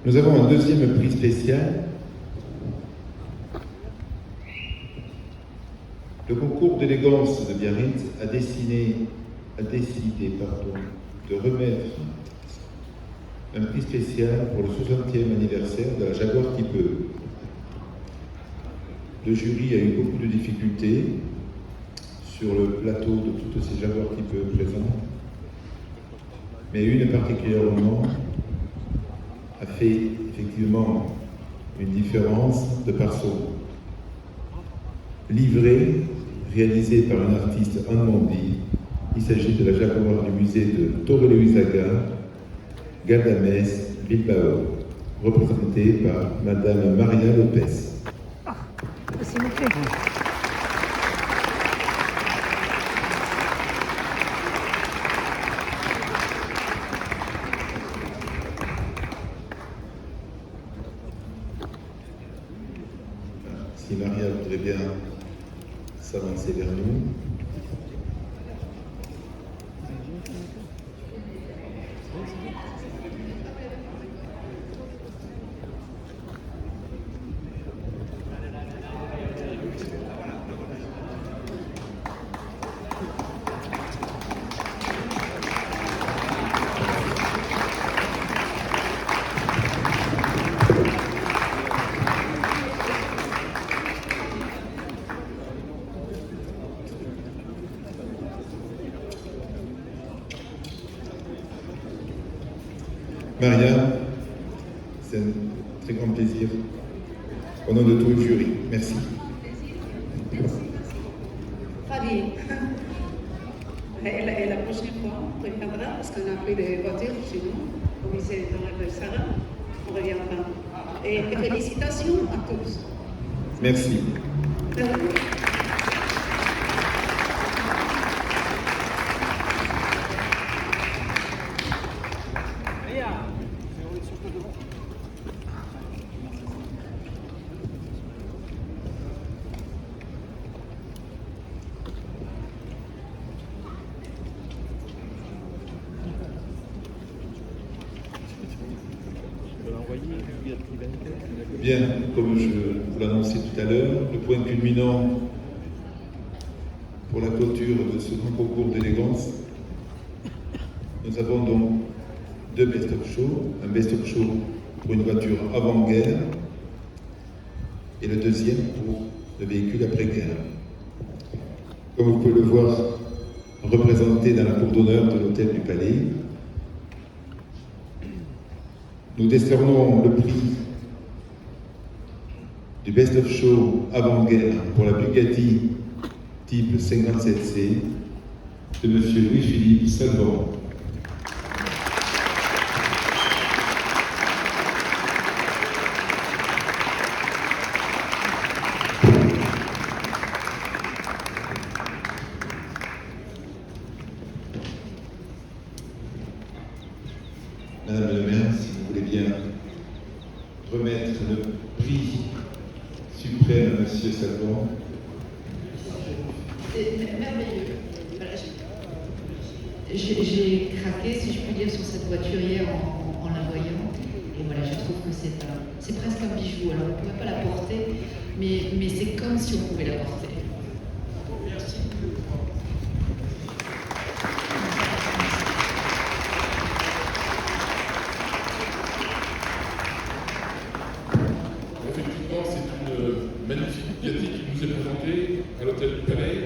Nous avons un deuxième prix spécial. Le concours d'élégance de Biarritz a décidé de remettre un prix spécial pour le 60e anniversaire de la Jaguar Type E. Le jury a eu beaucoup de difficultés sur le plateau de toutes ces Jaguar Type E présentes, mais une particulièrement a fait effectivement une différence de par son livret réalisé par un artiste Anmondi. Il s'agit de la Jaguar du musée de Torreloaga, Gadames, Bilbao, représentée par Madame Maria Lopez. S'il vous plaît. Si Maria voudrait bien s'avancer vers nous. Maria, c'est un très grand plaisir. Au nom de tout le jury, merci. Fadi, et la prochaine fois, on reviendra parce qu'on a pris des voitures chez nous, au musée de la Sarah. On reviendra. Et félicitations à tous. Merci. Bien, comme je vous l'annonçais tout à l'heure, le point culminant pour la clôture de ce grand concours d'élégance, nous avons donc deux best-of show, un best-of show pour une voiture avant-guerre et le deuxième pour le véhicule après-guerre. Comme vous pouvez le voir représenté dans la cour d'honneur de l'hôtel du Palais, nous décernons le prix du Best of Show avant-guerre pour la Bugatti type 57C de M. Louis-Philippe Salvant. Madame le maire, si vous voulez bien remettre le prix suprême à M. Salvant. C'est merveilleux. Voilà, j'ai craqué, si je puis dire, sur cette voiture hier en la voyant. Et voilà, je trouve que c'est presque un bijou. Alors, on ne pourrait pas la porter, mais c'est comme si on pouvait la porter. Merci. Effectivement, c'est une magnifique Bugatti qui nous est présentée à l'hôtel du Palais.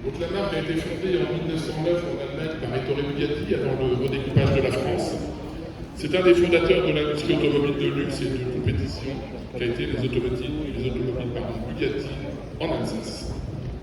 Donc la marque a été fondée en 1909 en Allemagne par Ettore Bugatti avant le redécoupage de la France. C'est un des fondateurs de l'industrie automobile de luxe et de compétition qui a été les automobiles Bugatti en Alsace.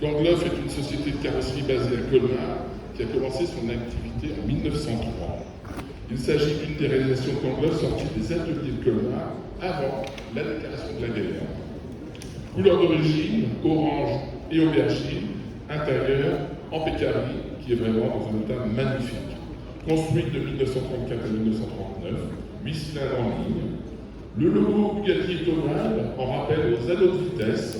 Gangloff est une société de carrosserie basée à Colmar qui a commencé son activité en 1903. Il s'agit d'une des réalisations de Gangloff sorties des ateliers de Colmar avant la déclaration de la guerre. Couleur d'origine, orange et aubergine, intérieur en pécari, qui est vraiment dans un état magnifique. Construite de 1934 à 1939, 8 cylindres en ligne. Le logo Bugatti Automobile en rappelle aux anneaux de vitesse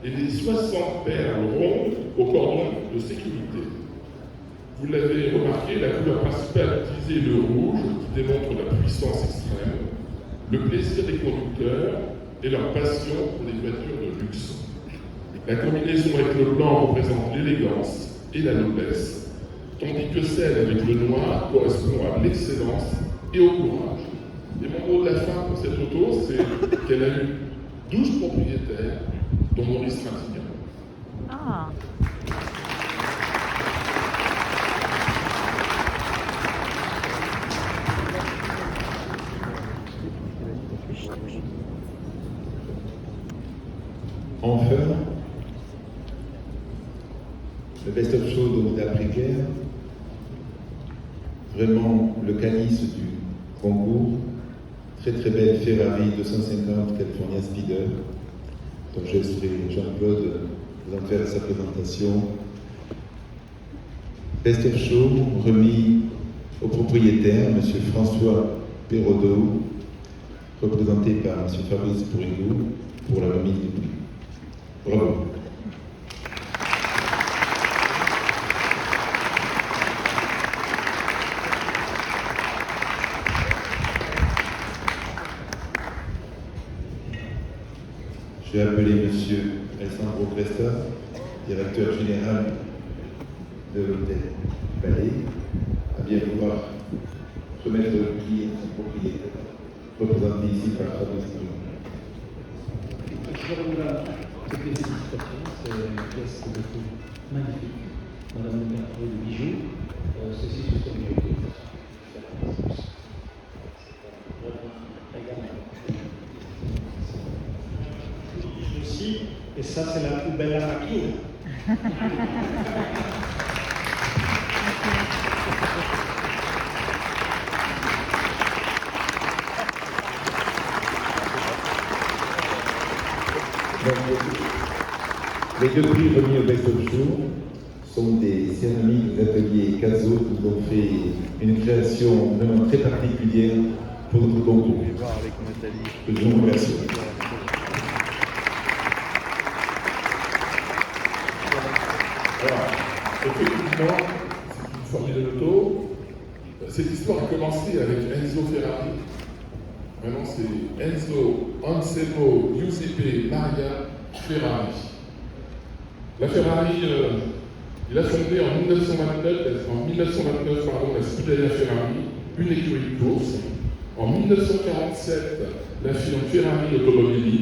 et les 60 perles rondes au cordon de sécurité. Vous l'avez remarqué, la couleur principale utilisée est le rouge, qui démontre la puissance extrême. le plaisir des conducteurs et leur passion pour les voitures de luxe. La combinaison avec le blanc représente l'élégance et la noblesse, tandis que celle avec le noir correspond à l'excellence et au courage. Et mon mot de la fin pour cette auto, c'est qu'elle a eu 12 propriétaires, dont Maurice Trintignant. Ah. Enfin, le best-of show donc d'après-guerre, vraiment le calice du concours, très très belle Ferrari 250 California Speeder, dont je laisserai Jean-Claude vous en faire sa présentation. Best-of show remis au propriétaire, M. François Perraudot, représenté par M. Fabrice Bourigou, pour la remise du prix. Bravo. Je vais appeler M. Alessandro Cresta, directeur général de l'hôtel Palais, à bien vouloir remettre le prix à son propriétaire, représenté ici par Fabrice Bourigou. Je regarde cette félicitations, c'est une pièce de photo magnifique. Madame le maire de bijoux, ceci sur son mérité. Aussi, et ça c'est la plus belle machine. Les deux prix remis au Best of Show sont des céramiques des ateliers Caso qui nous ont fait une création vraiment très particulière pour notre concours. Je vous remercie. Voilà. Effectivement, c'est une formule auto. Cette histoire a commencé avec Enzo Ferrari. Vraiment, c'est Enzo Anselmo Giuseppe Maria Ferrari. La Ferrari, il a fondé en 1929 la Scuderia Ferrari, une écurie de course. En 1947, la firme Ferrari Automobili,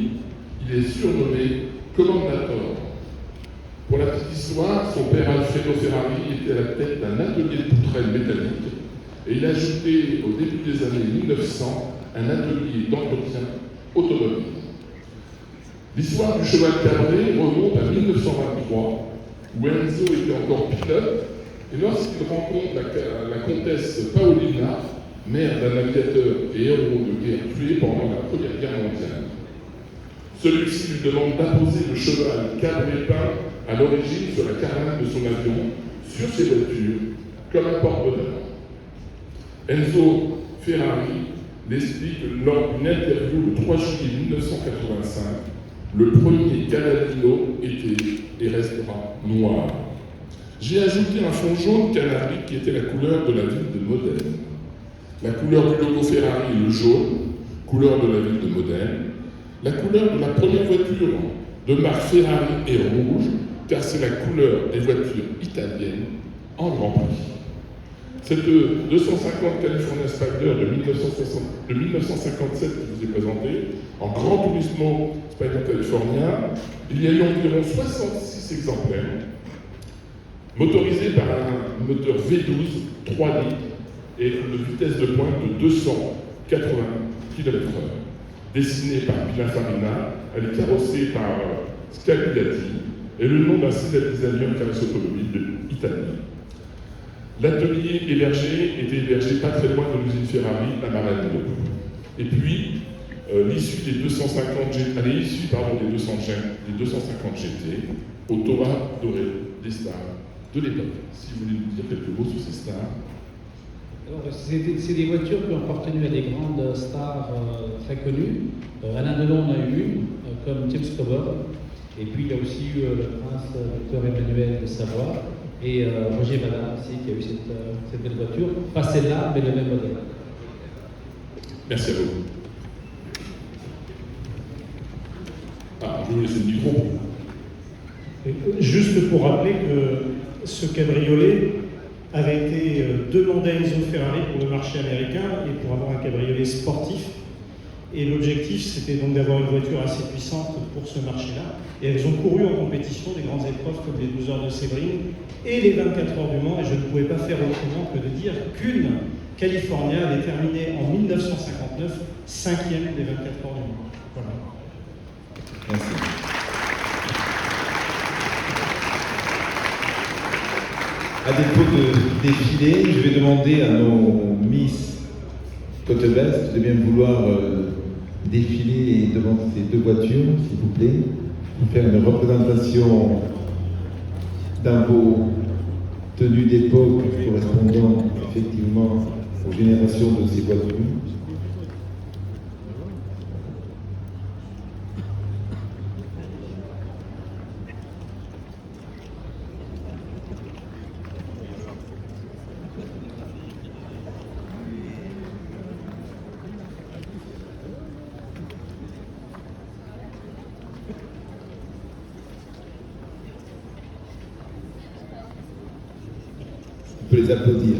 il est surnommé Commendatore. Pour la petite histoire, son père Alfredo Ferrari était à la tête d'un atelier de poutrelles métalliques et il a ajouté au début des années 1900 un atelier d'entretien automobile. L'histoire du cheval cabré remonte à 1923, où Enzo était encore pilote, et lorsqu'il rencontre la comtesse Paolina, mère d'un aviateur et héros de guerre tué pendant la Première Guerre mondiale. Celui-ci lui demande d'apposer le cheval cabré peint à l'origine sur la carlingue de son avion, sur ses voitures, comme un porte-bonheur. Enzo Ferrari l'explique lors d'une interview le 3 juillet 1985. Le premier Canadino était et restera noir. J'ai ajouté un fond jaune canari qui était la couleur de la ville de Modène. La couleur du logo Ferrari est le jaune, couleur de la ville de Modène. La couleur de la première voiture de marque Ferrari est rouge, car c'est la couleur des voitures italiennes en Grand Prix. Cette 250 California Spider de 1957 qui vous est présentée, en Grand Turismo Spider California, il y a eu environ 66 exemplaires, motorisés par un moteur V12 3 litres et une vitesse de pointe de 280 km/h. Dessinée par Pininfarina, elle est carrossée par Scagliati et le nom d'un célèbre designer carrosse automobile d'Italie. L'atelier était hébergé pas très loin de l'usine Ferrari à Maranello. Et puis, l'issue des 250 GT, à l'issue des 250 GT, au Torah doré des stars de l'époque. Si vous voulez nous dire quelques mots sur ces stars. Alors, c'est des voitures qui ont appartenu à des grandes stars très connues. Alain Delon en a eu une, comme James Coburn. Et puis il y a aussi eu le prince Victor Emmanuel de Savoie. Et Roger Valin aussi qui a eu cette belle voiture. Pas celle-là, mais le même modèle. Merci à vous. je vais vous laisser le micro. Juste pour rappeler que ce cabriolet avait été demandé à Enzo Ferrari pour le marché américain et pour avoir un cabriolet sportif. Et l'objectif, c'était donc d'avoir une voiture assez puissante pour ce marché-là. Et elles ont couru en compétition des grandes épreuves comme les 12 heures de Sebring et les 24 heures du Mans. Et je ne pouvais pas faire autrement que de dire qu'une California avait terminé en 1959 5e des 24 heures du Mans. Voilà. Merci. À défaut de défiler, je vais demander à nos Miss Côte-Est de bien vouloir défiler devant ces deux voitures, s'il vous plaît, pour faire une représentation dans vos tenues d'époque correspondant effectivement aux générations de ces voitures. On peut les applaudir.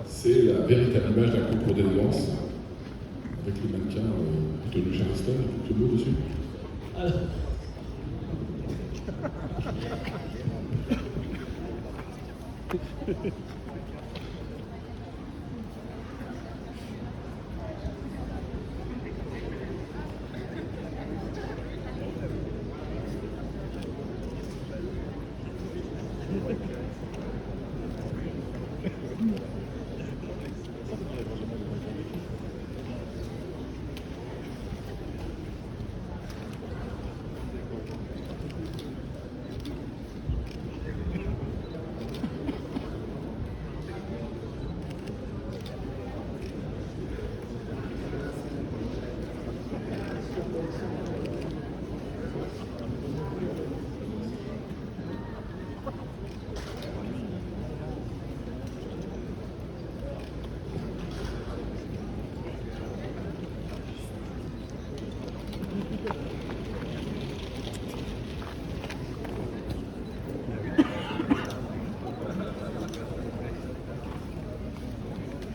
C'est la véritable image d'un concours d'élégance, avec le mannequin Tony Charleston, avec quelques mots dessus.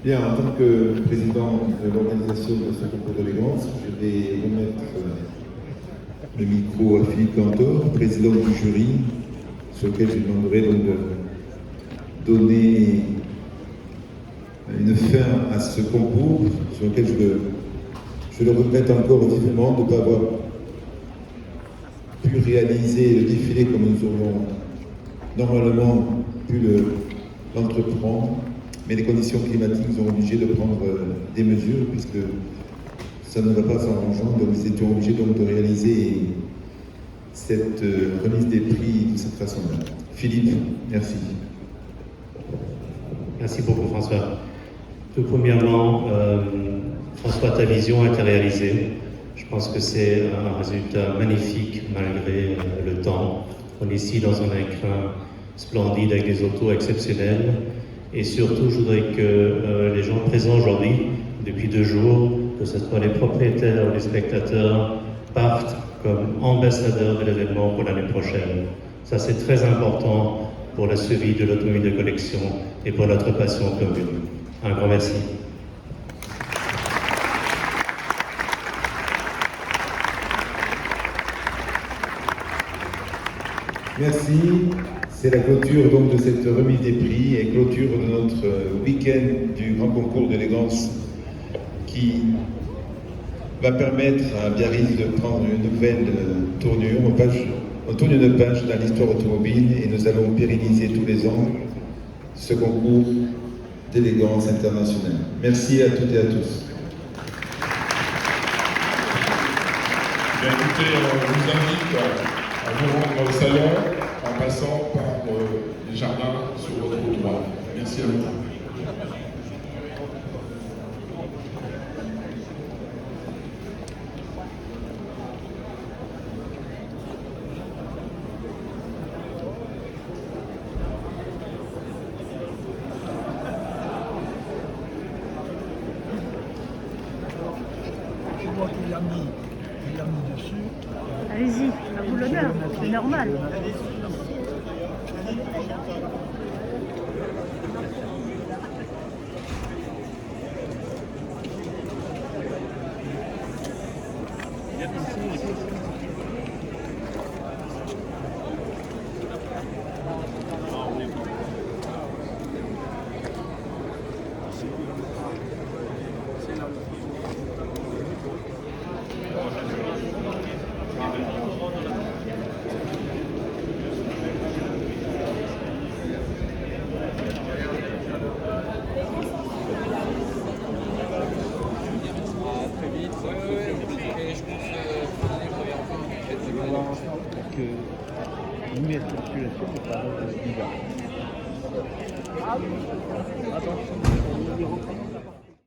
Bien, en tant que président de l'organisation de ce concours d'élégance, je vais remettre le micro à Philippe Cantor, président du jury, sur lequel je demanderai donc de donner une fin à ce concours, sur lequel je le regrette encore vivement de ne pas avoir pu réaliser le défilé comme nous aurions normalement pu l'entreprendre. Mais les conditions climatiques nous ont obligés de prendre des mesures puisque ça ne va pas s'arrangeant. Donc nous étions obligés donc de réaliser cette remise des prix de cette façon-là. Philippe, merci. Merci beaucoup François. Tout premièrement, François, ta vision a été réalisée. Je pense que c'est un résultat magnifique malgré le temps. On est ici dans un écrin splendide avec des autos exceptionnelles. Et surtout, je voudrais que les gens présents aujourd'hui, depuis 2 jours, que ce soit les propriétaires ou les spectateurs, partent comme ambassadeurs de l'événement pour l'année prochaine. Ça, c'est très important pour la survie de l'automobile de collection et pour notre passion commune. Un grand merci. Merci. C'est la clôture donc de cette remise des prix et clôture de notre week-end du grand concours d'élégance qui va permettre à Biarritz de prendre une nouvelle tournure. On tourne une page dans l'histoire automobile et nous allons pérenniser tous les ans ce concours d'élégance internationale. Merci à toutes et à tous. Bien, écoutez, on vous invite à vous rendre au salon en passant par les jardins sur votre droite. Merci à vous. fois qu'il l'a mis dessus. Allez-y, à vous l'honneur, c'est normal. Parce que nous, la circulation n'est pas bizarre. Attention, on